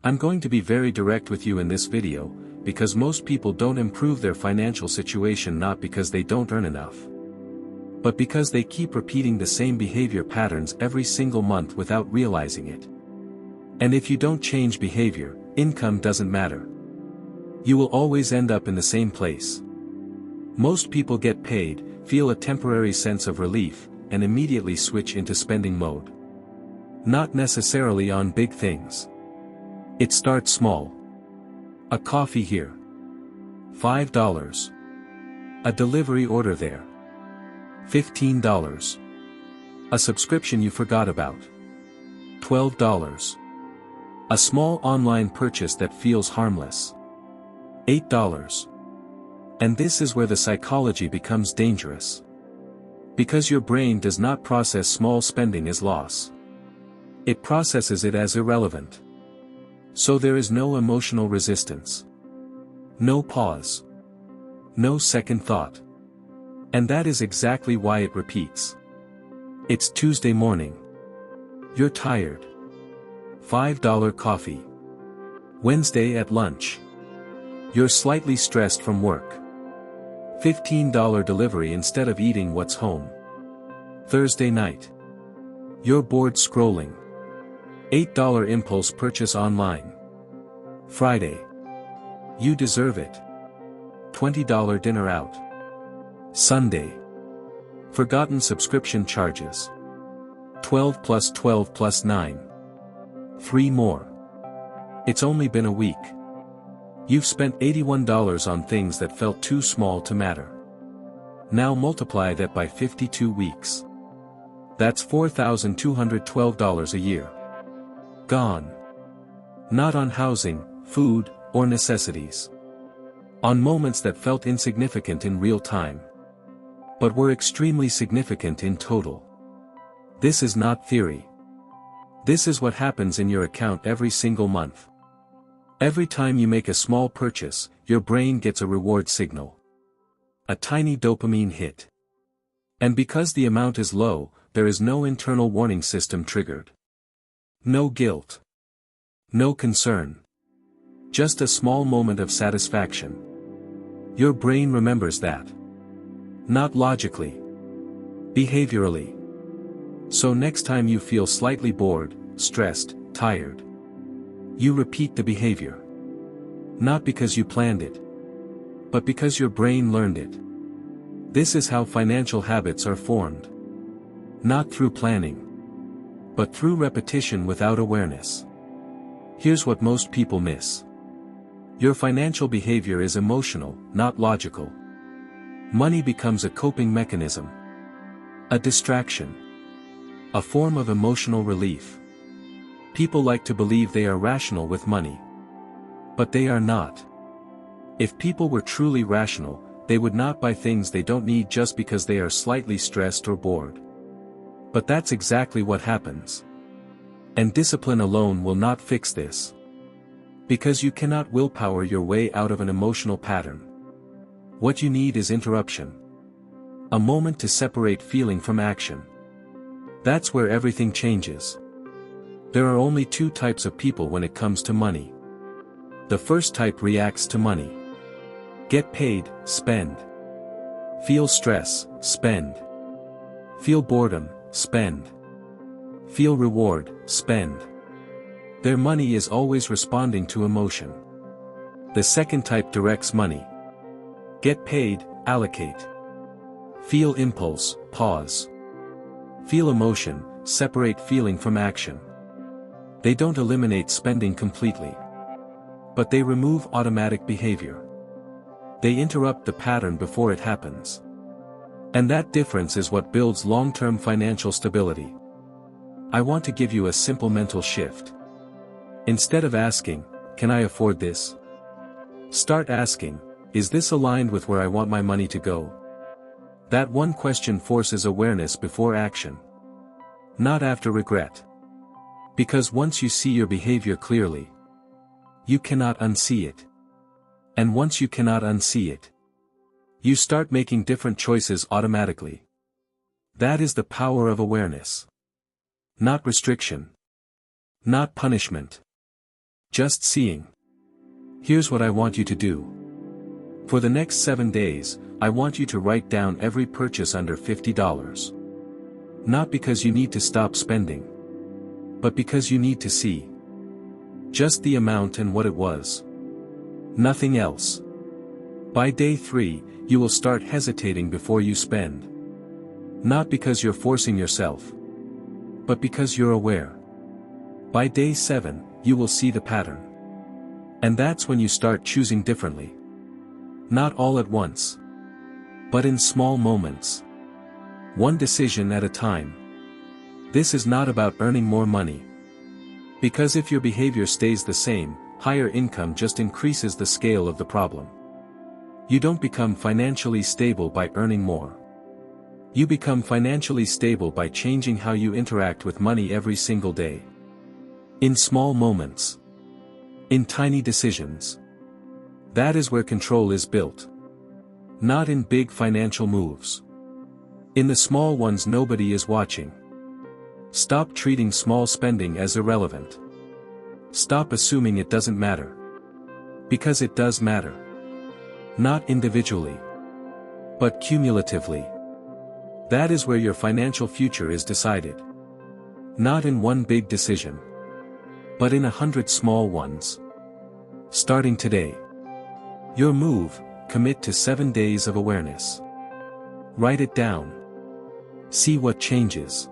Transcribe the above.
I'm going to be very direct with you in this video, because most people don't improve their financial situation not because they don't earn enough, but because they keep repeating the same behavior patterns every single month without realizing it. And if you don't change behavior, income doesn't matter. You will always end up in the same place. Most people get paid, feel a temporary sense of relief, and immediately switch into spending mode. Not necessarily on big things. It starts small. A coffee here. $5. A delivery order there. $15. A subscription you forgot about. $12. A small online purchase that feels harmless. $8. And this is where the psychology becomes dangerous. Because your brain does not process small spending as loss. It processes it as irrelevant. So there is no emotional resistance. No pause. No second thought. And that is exactly why it repeats. It's Tuesday morning. You're tired. $5 coffee. Wednesday at lunch. You're slightly stressed from work. $15 delivery instead of eating what's home. Thursday night. You're bored scrolling. $8 impulse purchase online. Friday. You deserve it. $20 dinner out. Sunday. Forgotten subscription charges. 12 plus 12 plus 9. 3 more. It's only been a week. You've spent $81 on things that felt too small to matter. Now multiply that by 52 weeks. That's $4,212 a year. Gone. Not on housing, food, or necessities. On moments that felt insignificant in real time, but were extremely significant in total. This is not theory. This is what happens in your account every single month. Every time you make a small purchase, your brain gets a reward signal. A tiny dopamine hit. And because the amount is low, there is no internal warning system triggered. No guilt. No concern. Just a small moment of satisfaction. Your brain remembers that. Not logically. Behaviorally. So next time you feel slightly bored, stressed, tired, you repeat the behavior. Not because you planned it, but because your brain learned it. This is how financial habits are formed. Not through planning, but through repetition without awareness. Here's what most people miss. Your financial behavior is emotional, not logical. Money becomes a coping mechanism. A distraction. A form of emotional relief. People like to believe they are rational with money. But they are not. If people were truly rational, they would not buy things they don't need just because they are slightly stressed or bored. But that's exactly what happens. And discipline alone will not fix this. Because you cannot willpower your way out of an emotional pattern. What you need is interruption. A moment to separate feeling from action. That's where everything changes. There are only 2 types of people when it comes to money. The first type reacts to money. Get paid, spend. Feel stress, spend. Feel boredom, spend. Feel reward, spend. Their money is always responding to emotion. The second type directs money. Get paid, allocate. Feel impulse, pause. Feel emotion, separate feeling from action. They don't eliminate spending completely. But they remove automatic behavior. They interrupt the pattern before it happens. And that difference is what builds long-term financial stability. I want to give you a simple mental shift. Instead of asking, can I afford this? Start asking, is this aligned with where I want my money to go? That one question forces awareness before action. Not after regret. Because once you see your behavior clearly, you cannot unsee it. And once you cannot unsee it, you start making different choices automatically. That is the power of awareness. Not restriction. Not punishment. Just seeing. Here's what I want you to do. For the next 7 days, I want you to write down every purchase under $50. Not because you need to stop spending, but because you need to see. Just the amount and what it was. Nothing else. By day 3, you will start hesitating before you spend. Not because you're forcing yourself, but because you're aware. By day 7, you will see the pattern. And that's when you start choosing differently. Not all at once, but in small moments. One decision at a time. This is not about earning more money. Because if your behavior stays the same, higher income just increases the scale of the problem. You don't become financially stable by earning more. You become financially stable by changing how you interact with money every single day. In small moments. In tiny decisions. That is where control is built. Not in big financial moves. In the small ones nobody is watching. Stop treating small spending as irrelevant. Stop assuming it doesn't matter. Because it does matter. Not individually, but cumulatively. That is where your financial future is decided. Not in one big decision, but in 100 small ones. Starting today. Your move, commit to 7 days of awareness. Write it down. See what changes.